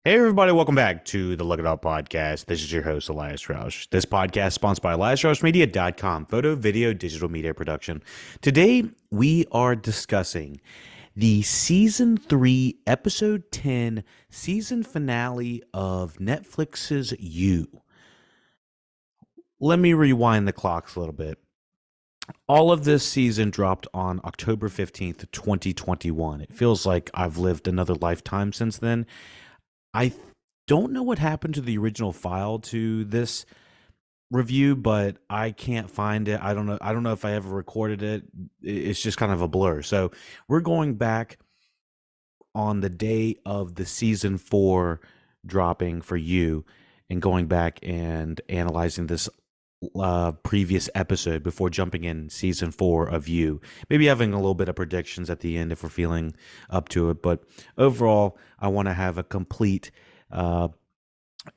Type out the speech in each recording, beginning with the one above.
Hey everybody, welcome back to the LuckyDog podcast. This is your host, Elias Roush. This podcast is sponsored by EliasRoushMedia.com, photo, video, digital media production. Today, we are discussing the Season 3, Episode 10, season finale of Netflix's You. Let me rewind the clocks a little bit. All of this season dropped on October 15th, 2021. It feels like I've lived another lifetime since then. I don't know what happened to the original file to this review, but I can't find it. I don't know. I don't know if I ever recorded it. It's just kind of a blur. So we're going back on the day of the season 4 dropping for you and going back and analyzing this previous episode before jumping in season 4 of you. Maybe having a little bit of predictions at the end if we're feeling up to it. But overall, I want to have a complete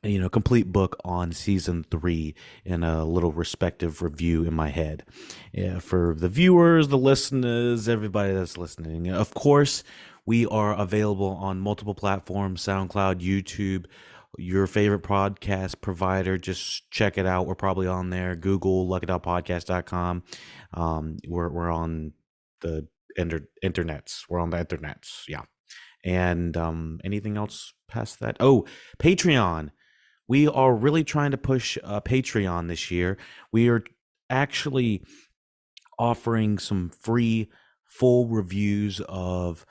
complete book on season 3 and a little respective review in my head. Yeah, for the viewers, the listeners, everybody that's listening. Of course, we are available on multiple platforms: SoundCloud, YouTube, your favorite podcast provider. Just check it out. We're probably on there. Google, LuckyDogPodcast.com. We're on the internets. We're on the internets. Yeah. And anything else past that? Oh, Patreon. We are really trying to push Patreon this year. We are actually offering some free full reviews of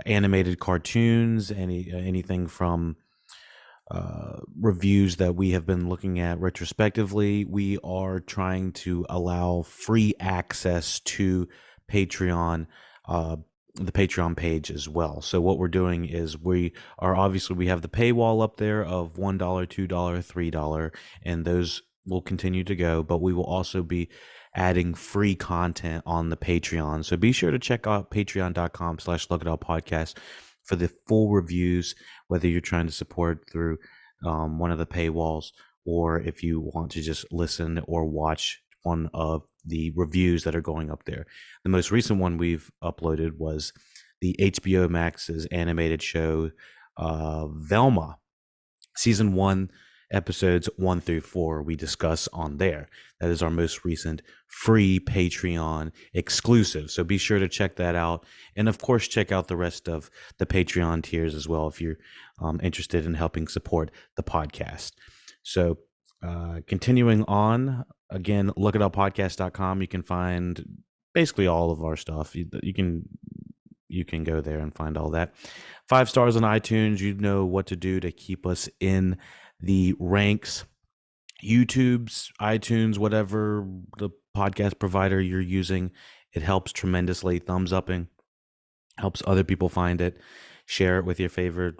animated cartoons, anything from reviews that we have been looking at retrospectively. We are trying to allow free access to Patreon, the Patreon page as well. So what we're doing is we have the paywall up there of $1, $2, $3, and those will continue to go, but we will also be adding free content on the Patreon. So be sure to check out patreon.com/LuckyDog for the full reviews, whether you're trying to support through one of the paywalls, or if you want to just listen or watch one of the reviews that are going up there. The most recent one we've uploaded was the HBO Max's animated show, Velma, season 1, episodes 1 through 4. We discuss on there. That is our most recent free Patreon exclusive. So be sure to check that out. And of course, check out the rest of the Patreon tiers as well if you're interested in helping support the podcast. So continuing on, again, lookitupodcast.com. You can find basically all of our stuff. You can go there and find all that. 5 stars on iTunes. You know what to do to keep us in the ranks. YouTube's, iTunes, whatever the podcast provider you're using, it helps tremendously. Thumbs upping helps other people find it. Share it with your favorite,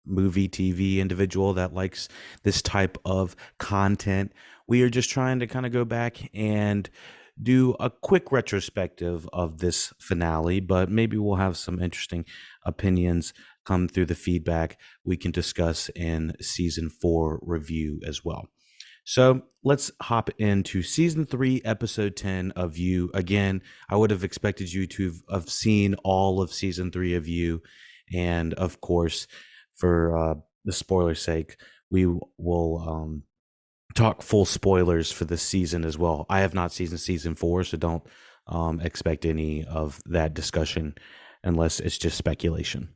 movie, TV individual that likes this type of content. We are just trying to kind of go back and do a quick retrospective of this finale, but maybe we'll have some interesting opinions come through the feedback we can discuss in season 4 review as well. So let's hop into season 3, episode 10 of You. Again, I would have expected you to have seen all of season 3 of You. And of course, for the spoiler's sake, we will talk full spoilers for this season as well. I have not seen season 4, so don't expect any of that discussion unless it's just speculation.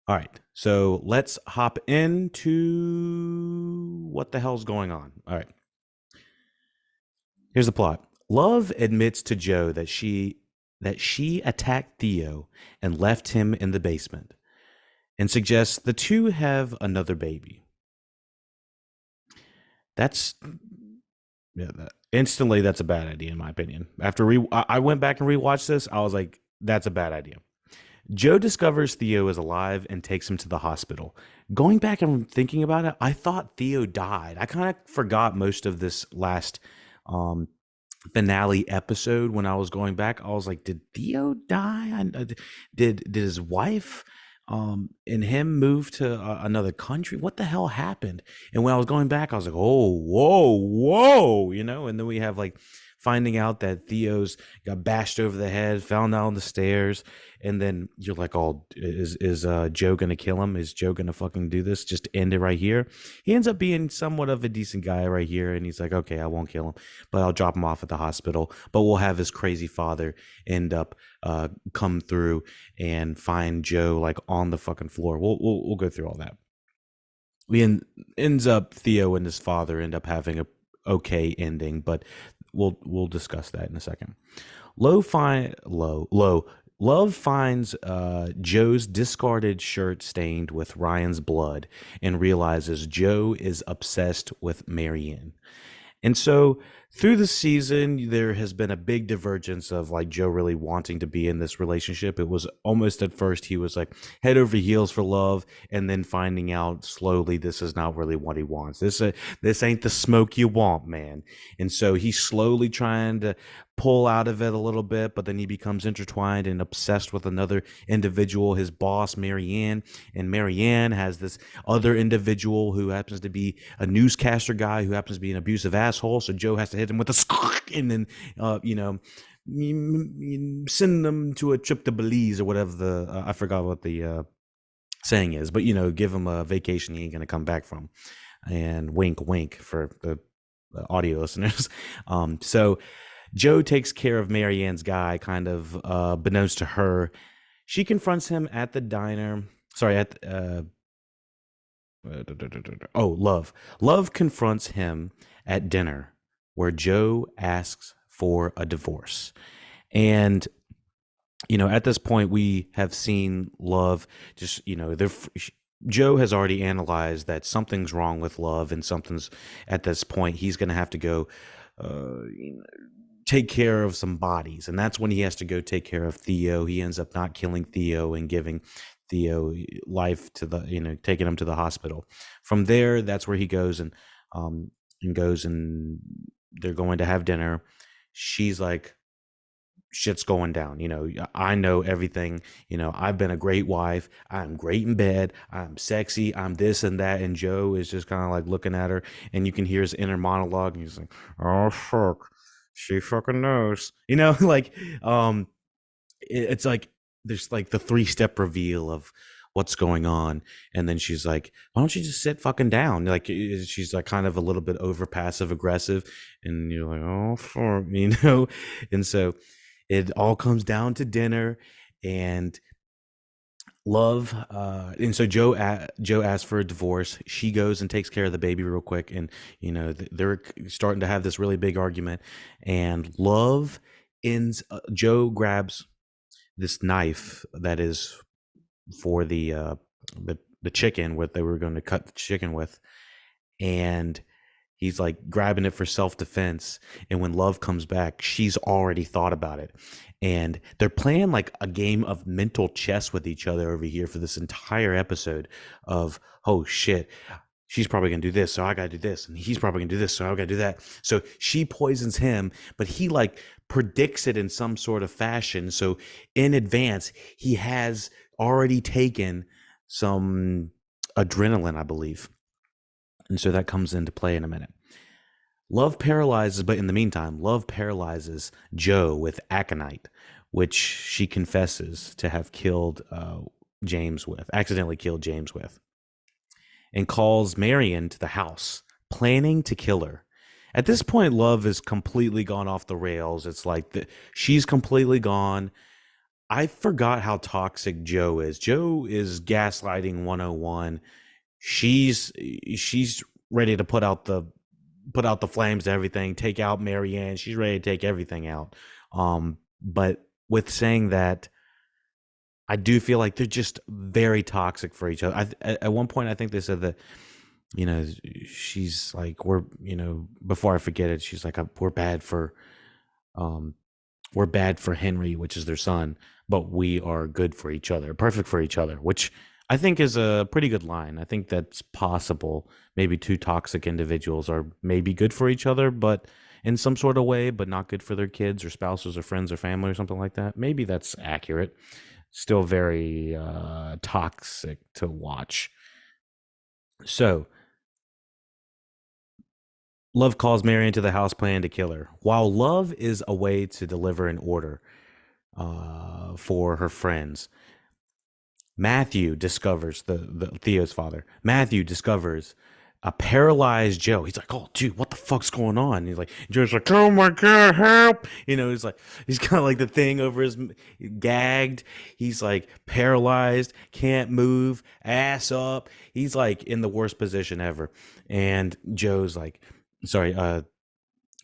All right, so let's hop into what the hell's going on. All right, here's the plot. Love admits to Joe that she attacked Theo and left him in the basement, and suggests the two have another baby. Instantly, that's a bad idea in my opinion. After I went back and rewatched this, I was like, that's a bad idea. Joe discovers Theo is alive and takes him to the hospital. Going back and thinking about it, I thought Theo died. I kind of forgot most of this last finale episode when I was going back. I was like, did Theo die? Did his wife and him move to another country? What the hell happened? And when I was going back, I was like, oh, whoa, and then we have like finding out that Theo's got bashed over the head, fell down the stairs, and then you're like, "Oh, is Joe gonna kill him? Is Joe gonna fucking do this? Just end it right here?" He ends up being somewhat of a decent guy right here, and he's like, "Okay, I won't kill him, but I'll drop him off at the hospital." But we'll have his crazy father end up come through and find Joe like on the fucking floor. We'll go through all that. Ends up Theo and his father end up having a okay ending, but we'll discuss that in a second. Love finds Joe's discarded shirt stained with Ryan's blood and realizes Joe is obsessed with Marianne. And so through the season, there has been a big divergence of like Joe really wanting to be in this relationship. It was almost at first he was like head over heels for love, and then finding out slowly this is not really what he wants. This ain't the smoke you want, man. And so he's slowly trying to pull out of it a little bit, but then he becomes intertwined and obsessed with another individual, his boss, Marianne. And Marianne has this other individual who happens to be a newscaster guy who happens to be an abusive asshole. So Joe has to hit him with a and then, send them to a trip to Belize or whatever I forgot what the saying is, but give him a vacation he ain't going to come back from. And wink, wink for the audio listeners. So Joe takes care of Marianne's guy, kind of beknownst to her. She confronts him at the diner. Sorry, Love. Love confronts him at dinner where Joe asks for a divorce. And at this point we have seen Love just, Joe has already analyzed that something's wrong with Love, and something's at this point he's going to have to go take care of some bodies, and that's when he has to go take care of Theo. He ends up not killing Theo and giving Theo life to taking him to the hospital. From there, that's where he goes and they're going to have dinner. She's like, shit's going down. I know everything. I've been a great wife. I'm great in bed. I'm sexy. I'm this and that. And Joe is just kind of like looking at her, and you can hear his inner monologue. And he's like, "Oh fuck, she fucking knows." Like, it's like there's like the 3-step reveal of what's going on, and then she's like, "Why don't you just sit fucking down?" Like, she's like kind of a little bit over passive aggressive, and you're like, "Oh fuck," and so it all comes down to dinner and Love. And so Joe asks for a divorce. She goes and takes care of the baby real quick, and they're starting to have this really big argument. And Love ends. Joe grabs this knife that is for the chicken, what they were going to cut the chicken with, and he's like grabbing it for self-defense. And when Love comes back, she's already thought about it, and they're playing like a game of mental chess with each other over here for this entire episode of, oh shit, she's probably gonna do this, so I gotta do this, and he's probably gonna do this, so I gotta do that. So she poisons him, but he like predicts it in some sort of fashion, so in advance he has already taken some adrenaline, I believe. And so that comes into play in a minute. Love paralyzes, but in the meantime, Love paralyzes Joe with aconite, which she confesses to have killed accidentally killed James with, and calls Marion to the house, planning to kill her. At this point, Love is completely gone off the rails. It's like she's completely gone. I forgot how toxic Joe is. Joe is gaslighting 101. She's ready to put out the flames to everything, take out Marianne. She's ready to take everything out. But with saying that, I do feel like they're just very toxic for each other. At one point, I think they said that, she's like, before I forget it, she's like, we're bad for Henry, which is their son, but we are good for each other, perfect for each other, which I think is a pretty good line. I think that's possible. Maybe two toxic individuals are maybe good for each other, but in some sort of way, but not good for their kids or spouses or friends or family or something like that. Maybe that's accurate. Still very toxic to watch. So Love calls Marion to the house, plan to kill her. While Love is away to deliver an order for her friends, Matthew discovers the Theo's father. Matthew discovers a paralyzed Joe. He's like, "Oh, dude, what the fuck's going on?" And he's like, Joe's like, "Oh my god, help!" He's like, he's got like the thing over his gagged. He's like paralyzed, can't move, ass up. He's like in the worst position ever. And Joe's like, sorry,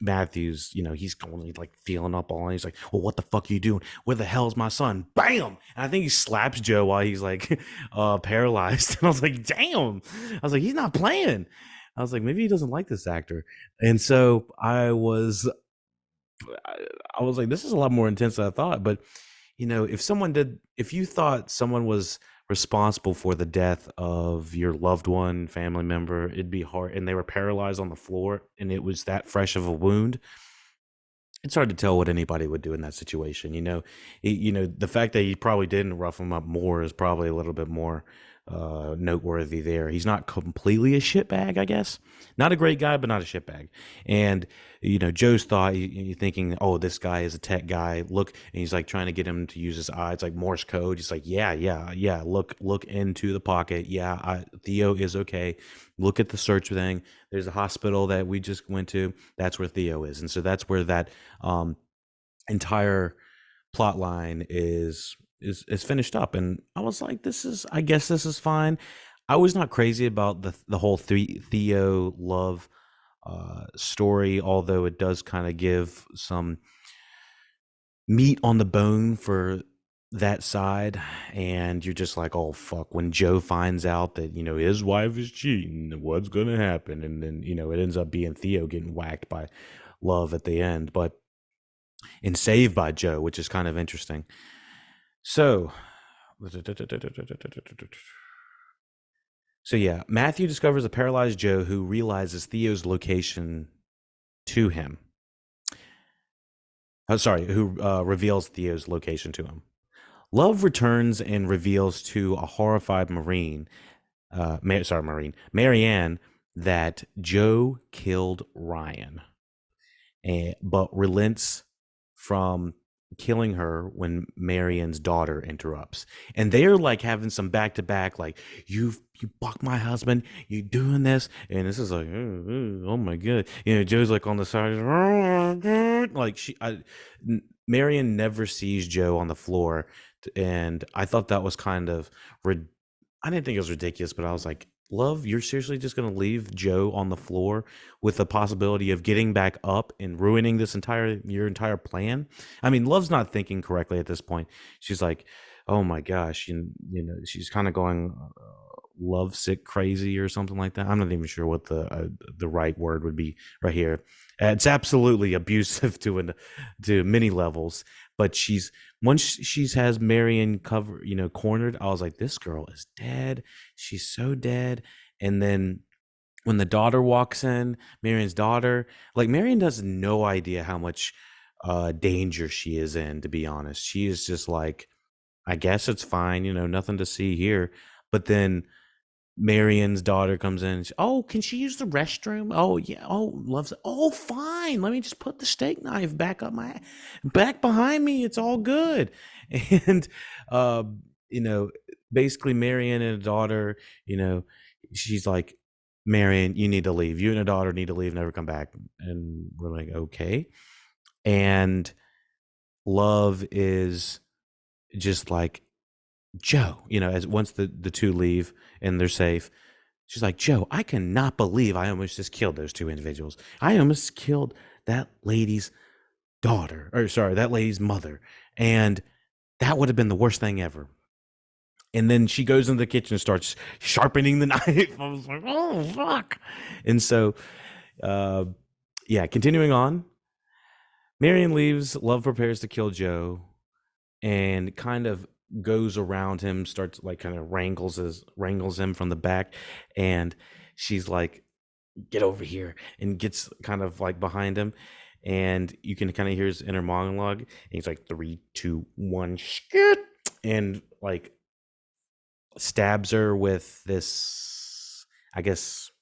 Matthews, he's going like feeling up all, and he's like, "Well, what the fuck are you doing? Where the hell's my son?" Bam! And I think he slaps Joe while he's like paralyzed. And I was like, "Damn!" I was like, "He's not playing." I was like, maybe he doesn't like this actor. And so I was like, this is a lot more intense than I thought. But if you thought someone was responsible for the death of your loved one, family member, it'd be hard, and they were paralyzed on the floor, and it was that fresh of a wound. It's hard to tell what anybody would do in that situation. The fact that he probably didn't rough him up more is probably a little bit more noteworthy there. He's not completely a shitbag, I guess. Not a great guy, but not a shitbag. And Joe's thought, you thinking, oh, this guy is a tech guy. Look, and he's like trying to get him to use his eyes, like Morse code. He's like, yeah, yeah, yeah. Look into the pocket. Yeah, Theo is okay. Look at the search thing. There's a hospital that we just went to. That's where Theo is, and so that's where that entire plot line is finished up. And I was like, I guess this is fine. I was not crazy about the whole Theo love story, although it does kind of give some meat on the bone for that side. And you're just like, oh fuck, when Joe finds out that his wife is cheating, what's gonna happen? And then it ends up being Theo getting whacked by Love at the end, and saved by Joe, which is kind of interesting. So yeah, Matthew discovers a paralyzed Joe who realizes Theo's location to him. Who reveals Theo's location to him. Love returns and reveals to a horrified Marianne, that Joe killed Ryan, but relents from killing her when Marian's daughter interrupts. And they're like having some back to back, like, you fuck my husband, you doing this. And this is like, oh my god. Joe's like on the side, oh my god. Like Marian never sees Joe on the floor. And I thought that was kind of, I didn't think it was ridiculous, but I was like, Love, you're seriously just going to leave Joe on the floor with the possibility of getting back up and ruining your entire plan? I mean, Love's not thinking correctly at this point. She's like, oh my gosh, she's kind of going love sick crazy or something like that. I'm not even sure what the right word would be right here. It's absolutely abusive to many levels, but once she's has Marion cornered, I was like, this girl is dead. She's so dead. And then when the daughter walks in, Marion's daughter, like, Marion has no idea how much danger she is in, to be honest. She is just like, I guess it's fine, nothing to see here. But then Marion's daughter comes in. Oh, can she use the restroom? Oh yeah. Oh, loves it. Oh, fine. Let me just put the steak knife back behind me. It's all good. And uh, you know, basically Marion and a daughter, she's like, Marion, you need to leave. You and a daughter need to leave, never come back. And we're like, okay. And Love is just like, Joe, as once the two leave and they're safe, she's like, Joe, I cannot believe I almost just killed those two individuals. I almost killed that lady's daughter, or sorry, that lady's mother. And that would have been the worst thing ever. And then she goes into the kitchen and starts sharpening the knife. I was like, oh, fuck. And so, uh, yeah, continuing on, Marion leaves. Love prepares to kill Joe and kind of goes around him, starts like kind of wrangles him from the back, and she's like, get over here, and gets kind of like behind him, and you can kind of hear his inner monologue, and he's like, 3, 2, 1, shit, and like stabs her with this, I guess,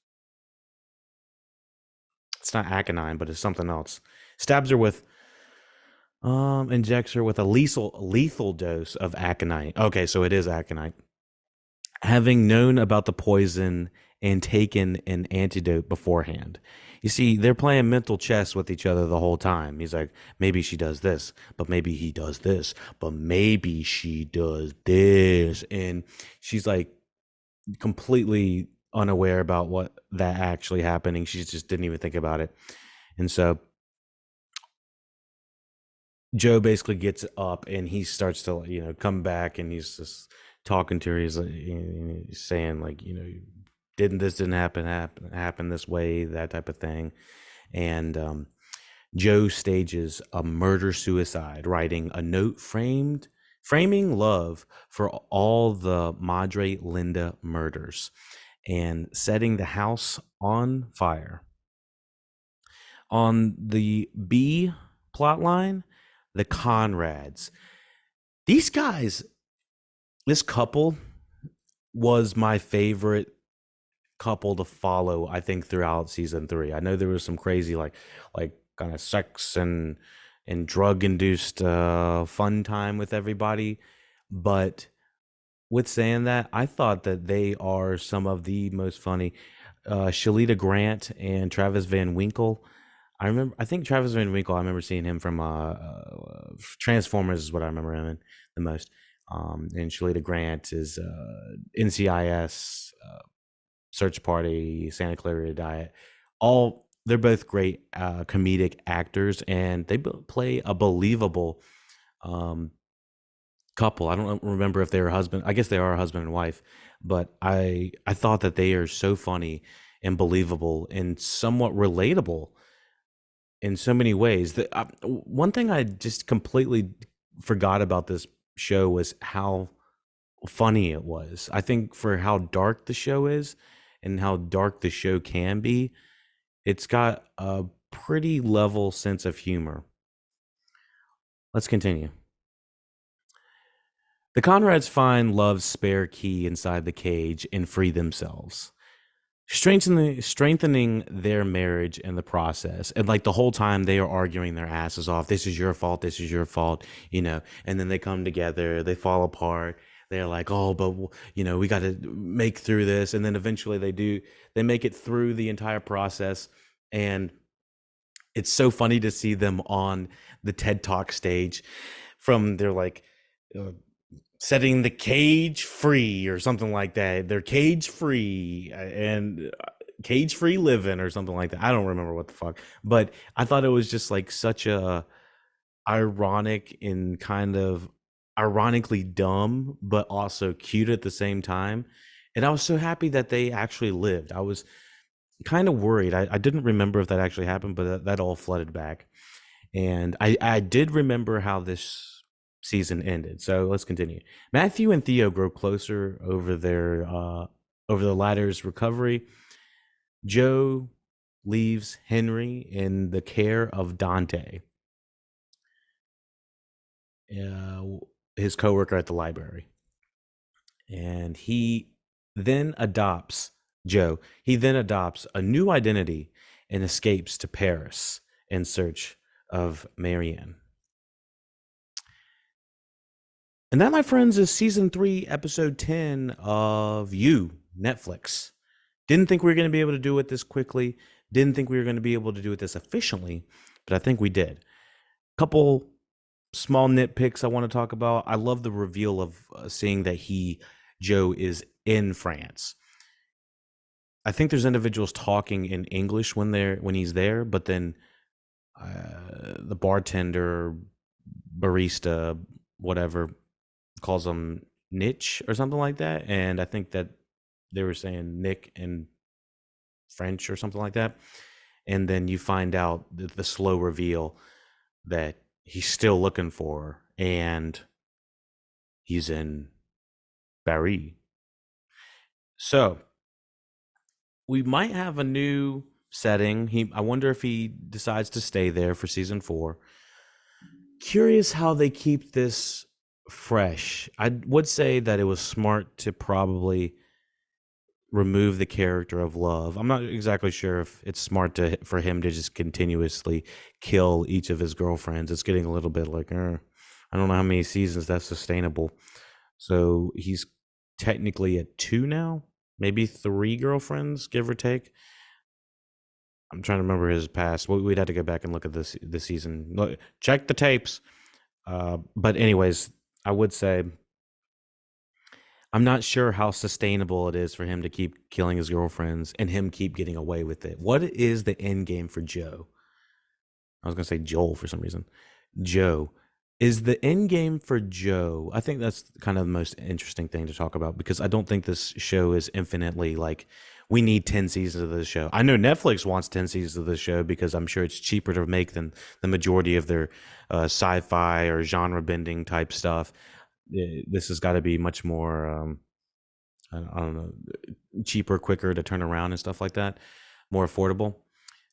It's not aconine, but it's something else. Stabs her with injects her with a lethal dose of aconite. Okay, so it is aconite. Having known about the poison and taken an antidote beforehand. You see, they're playing mental chess with each other the whole time. He's like, maybe she does this, but maybe he does this, but maybe she does this. And she's like completely unaware about what that actually happening. She just didn't even think about it. And so Joe basically gets up and he starts to, come back, and he's just talking to her. He's like, he's saying like, didn't happen this way, that type of thing. And Joe stages a murder suicide, writing a note framing love for all the Madre Linda murders and setting the house on fire. On the B plot line, the Conrads. These guys, this couple was my favorite couple to follow, I think, throughout season 3. I know there was some crazy like kind of sex and drug induced fun time with everybody, but with saying that, I thought that they are some of the most funny. Shalita Grant and Travis Van Winkle. I think Travis Van Winkle, I remember seeing him from Transformers is what I remember him in the most. And Shalita Grant is NCIS, Search Party, Santa Clarita Diet. They're both great comedic actors, and they play a believable couple. I don't remember if they were husband. I guess they are a husband and wife, but I thought that they are so funny and believable and somewhat relatable in so many ways. One thing I just completely forgot about this show was how funny it was. I think for how dark the show is and how dark the show can be, it's got a pretty level sense of humor. Let's continue. The Conrads find Love's spare key inside the cage and free themselves, strengthening their marriage in the process. And like the whole time they are arguing their asses off. This is your fault. This is your fault. And then they come together, they fall apart. They're like, oh, but we got to make through this. And then eventually they make it through the entire process. And it's so funny to see them on the TED Talk stage from their like, setting the cage free or something like that. They're cage free and cage free living or something like that. I don't remember what the fuck, but I thought it was just like such a ironic and kind of ironically dumb, but also cute at the same time. And I was so happy that they actually lived. I was kind of worried. I didn't remember if that actually happened, but that all flooded back. And I did remember how this season ended. So let's continue. Matthew and Theo grow closer over the latter's recovery. Joe leaves Henry in the care of Dante, his coworker at the library, and he then adopts a new identity and escapes to Paris in search of Marianne. And that, my friends, is season 3, episode 10 of Netflix. Didn't think we were going to be able to do it this quickly. Didn't think we were going to be able to do it this efficiently, but I think we did. Couple small nitpicks I want to talk about. I love the reveal of seeing that Joe is in France. I think there's individuals talking in English when he's there, but then the bartender, barista, whatever, calls him Niche or something like that, and I think that they were saying Nick in French or something like that. And then you find out the slow reveal that he's still looking for her, and he's in Paris. So we might have a new setting. I wonder if he decides to stay there for season 4. Curious how they keep this fresh. I would say that it was smart to probably remove the character of love. I'm not exactly sure if it's smart for him to just continuously kill each of his girlfriends. It's getting a little bit like, I don't know how many seasons that's sustainable. So he's technically at 2 now, maybe 3 girlfriends, give or take. I'm trying to remember his past. We'd have to go back and look at this season. Check the tapes. But anyways, I would say I'm not sure how sustainable it is for him to keep killing his girlfriends and him keep getting away with it. What is the end game for Joe? I was going to say Joel for some reason. Joe. Is the end game for Joe? I think that's kind of the most interesting thing to talk about, because I don't think this show is infinitely like, we need 10 seasons of this show. I know Netflix wants 10 seasons of this show because I'm sure it's cheaper to make than the majority of their sci-fi or genre bending type stuff. This has got to be much more, I don't know, cheaper, quicker to turn around and stuff like that, more affordable.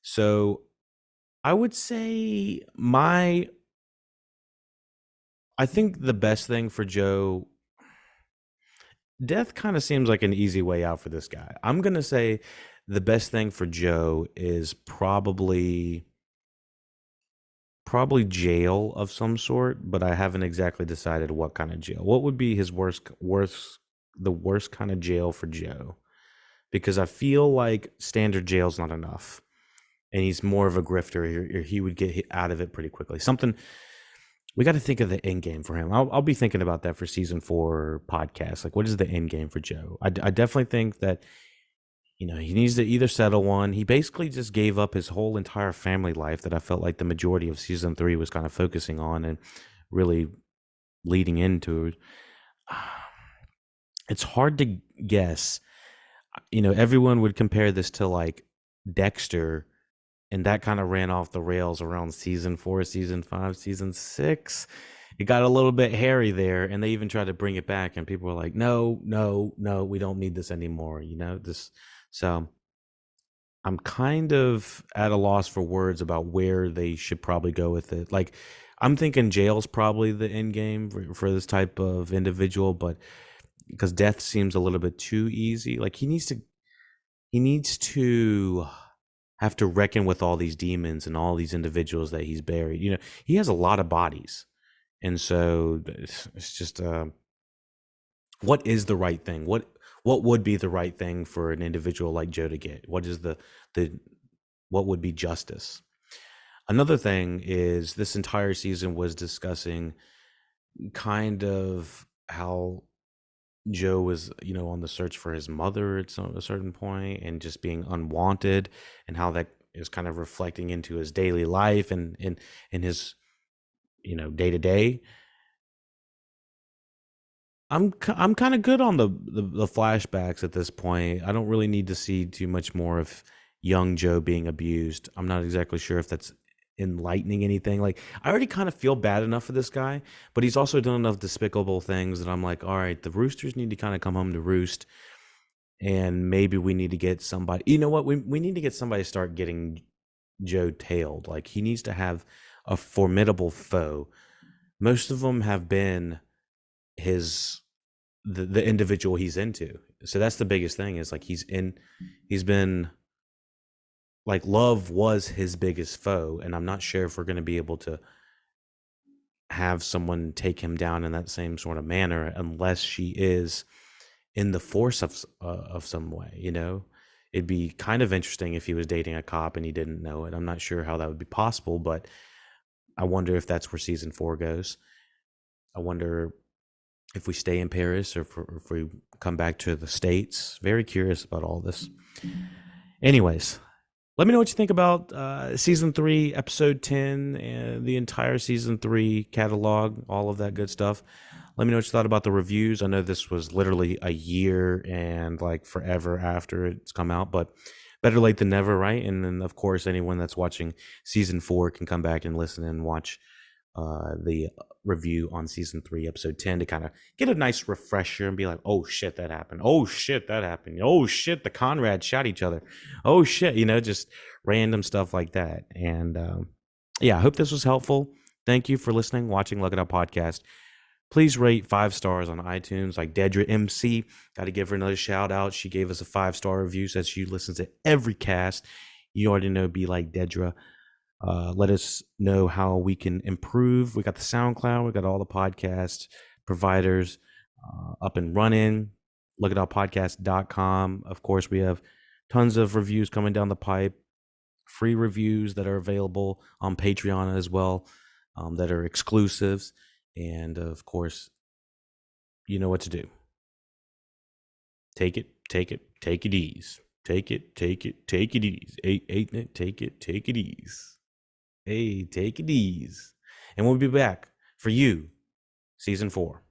So I would say I think the best thing for Joe, death kind of seems like an easy way out for this guy. I'm going to say the best thing for Joe is probably jail of some sort, but I haven't exactly decided what kind of jail. What would be his the worst kind of jail for Joe? Because I feel like standard jail's not enough, and he's more of a grifter. He would get out of it pretty quickly. Something we got to think of the end game for him. I'll be thinking about that for season 4 podcast. Like, what is the end game for Joe? I definitely think that, he needs to either settle one. He basically just gave up his whole entire family life that I felt like the majority of season 3 was kind of focusing on and really leading into. It's hard to guess. Everyone would compare this to like Dexter, and that kind of ran off the rails around season 4, season 5, season 6. It got a little bit hairy there, and they even tried to bring it back, and people were like, no, no, no, we don't need this anymore, So I'm kind of at a loss for words about where they should probably go with it. Like, I'm thinking jail's probably the end game for this type of individual, but because death seems a little bit too easy. Like, he needs to have to reckon with all these demons and all these individuals that he's buried. He has a lot of bodies. And so it's just, what is the right thing? What would be the right thing for an individual like Joe to get? What is what would be justice? Another thing is, this entire season was discussing kind of how Joe was, on the search for his mother at a certain point, and just being unwanted, and how that is kind of reflecting into his daily life and in his, day to day. I'm kind of good on the flashbacks at this point. I don't really need to see too much more of young Joe being abused. I'm not exactly sure if that's enlightening anything. Like, I already kind of feel bad enough for this guy, but he's also done enough despicable things that I'm like, all right, the roosters need to kind of come home to roost, and maybe we need to get somebody. You know what? We need to get somebody to start getting Joe tailed. Like, he needs to have a formidable foe. Most of them have been the individual he's into. So that's the biggest thing, is like he's been like, love was his biggest foe, and I'm not sure if we're going to be able to have someone take him down in that same sort of manner unless she is in the force of some way. It'd be kind of interesting if he was dating a cop and he didn't know it. I'm not sure how that would be possible, but I wonder if that's where season 4 goes. I wonder if we stay in Paris or if we come back to the States. Very curious about all this. Anyways, let me know what you think about season 3, episode 10, and the entire season 3 catalog, all of that good stuff. Let me know what you thought about the reviews. I know this was literally a year and like forever after it's come out, but better late than never, right? And then, of course, anyone that's watching season 4 can come back and listen and watch the review on season 3, episode 10, to kind of get a nice refresher and be like, oh shit, that happened. Oh shit, that happened. Oh shit, the Conrads shot each other. Oh shit, just random stuff like that. And yeah, I hope this was helpful. Thank you for listening, watching LuckyDog Podcast. please rate 5 stars on iTunes. Like Dedra MC, got to give her another shout out. She gave us a 5-star review, says she listens to every cast. You already know, be like Dedra. Let us know how we can improve. We got the SoundCloud, we got all the podcast providers up and running. LuckyDogPodcast.com. Of course, we have tons of reviews coming down the pipe, free reviews that are available on Patreon as well, that are exclusives. And of course, you know what to do. Take it easy. Take it easy. Take it easy. Hey, take it easy. And we'll be back for you, season 4.